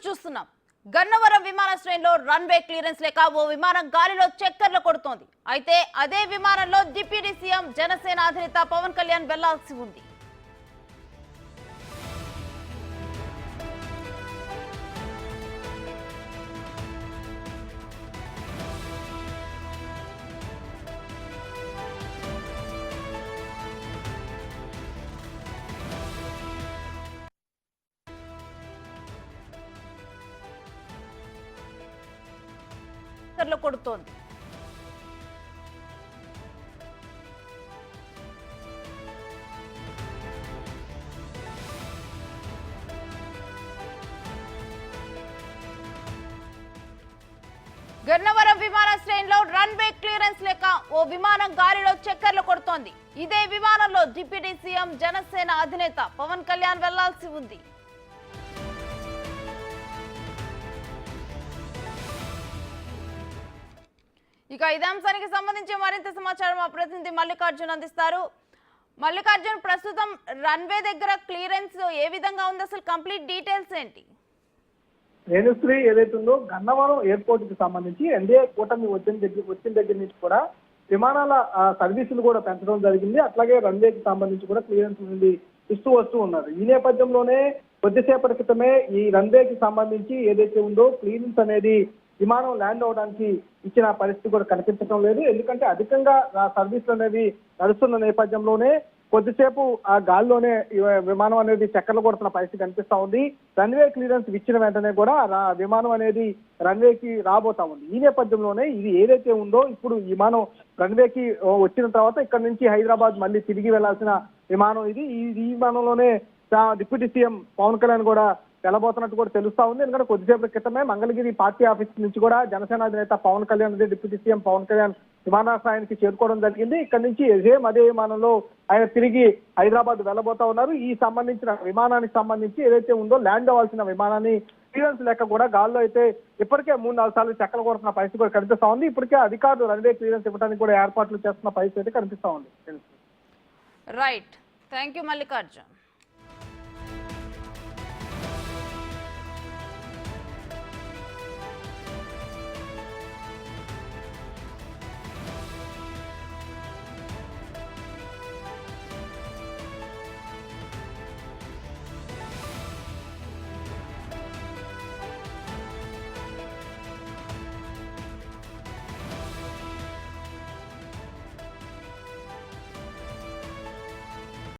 చూస్తున్నాం. గన్నవరం విమానాశ్రయంలో runway clearance లేక ఓ విమానం గాలిలో చక్కర్లు కొడుతోంది. అయితే అదే విమానంలో డిప్యూటీ సీఎం జనసేన అధినేత పవన్ కళ్యాణ్ వెళ్లాల్సి ఉంది. కొడుతోంది. గన్నవరం విమానాశ్రయంలో రన్వే క్లియరెన్స్ లేక ఓ విమానం గాలిలో చక్కర్లు కొడుతోంది. ఇదే విమానంలో డిప్యూటీ సీఎం జనసేన అధినేత పవన్ కళ్యాణ్ వెళ్లాల్సి ఉంది. ఇక ఇదే అంశానికి సంబంధించి మరింత సమాచారం మా ప్రతినిధి మల్లికార్జున్ అందిస్తారు. మల్లికార్జున్, ప్రస్తుతం రన్వే దగ్గర క్లియరెన్స్ ఏ విధంగా ఉంది, అసలు కంప్లీట్ డీటెయిల్స్ ఏంటి? రేణుశ్రీ ఏదైతే ఉందో గన్నవరం ఎయిర్పోర్ట్ కి సంబంధించి ఎన్డీఏ కూటమి వచ్చిన దగ్గర నుంచి కూడా విమానాల సర్వీసులు కూడా పెంచడం జరిగింది. అట్లాగే రన్వేకి సంబంధించి కూడా క్లియరెన్స్ నుండి ఇస్తూ వస్తూ ఉన్నారు. ఈ నేపథ్యంలోనే కొద్దిసేపటి క్రితమే ఈ రన్వేకి సంబంధించి ఏదైతే ఉందో క్లియరెన్స్ అనేది విమానం ల్యాండ్ అవడానికి ఇచ్చిన పరిస్థితి కూడా కనిపించడం లేదు. ఎందుకంటే అధికంగా సర్వీసులు అనేవి నడుస్తున్న నేపథ్యంలోనే కొద్దిసేపు ఆ గాల్లోనే విమానం అనేది చక్కర్లు కొడుతున్న పరిస్థితి కనిపిస్తా ఉంది. రన్వే క్లియరెన్స్ ఇచ్చిన వెంటనే కూడా విమానం అనేది రన్వేకి రాబోతా ఉంది. ఈ నేపథ్యంలోనే ఇది ఏదైతే ఉందో ఇప్పుడు విమానం రన్వేకి వచ్చిన తర్వాత ఇక్కడ నుంచి హైదరాబాద్ మళ్ళీ తిరిగి వెళ్లాల్సిన విమానం ఇది. ఈ విమానంలోనే డిప్యూటీ సీఎం పవన్ కళ్యాణ్ కూడా వెళ్ళబోతున్నట్టు కూడా తెలుస్తా ఉంది. ఎందుకంటే కొద్దిసేపటి క్రితమే మంగళగిరి పార్టీ ఆఫీస్ నుంచి కూడా జనసేన అధినేత పవన్ కళ్యాణ్ డిప్యూటీ సీఎం పవన్ కళ్యాణ్ విమానాశ్రయానికి చేరుకోవడం జరిగింది. ఇక్కడ నుంచి అదే విమానంలో ఆయన తిరిగి హైదరాబాద్ వెళ్ళబోతా ఉన్నారు. ఈ సంబంధించిన విమానానికి సంబంధించి ఏదైతే ఉందో ల్యాండ్ అవ్వాల్సిన విమానాన్ని క్లియరెన్స్ లేక కూడా గాల్లో అయితే ఇప్పటికే 3-4 సార్లు చక్కలు కొడుతున్న పరిస్థితి కూడా కనిపిస్తా ఉంది. ఇప్పటికే అధికారులు రన్వే క్లియరెన్స్ ఇవ్వడానికి కూడా ఏర్పాట్లు చేస్తున్న పరిస్థితి అయితే కనిపిస్తా ఉంది. Right, thank you Mallikarjun.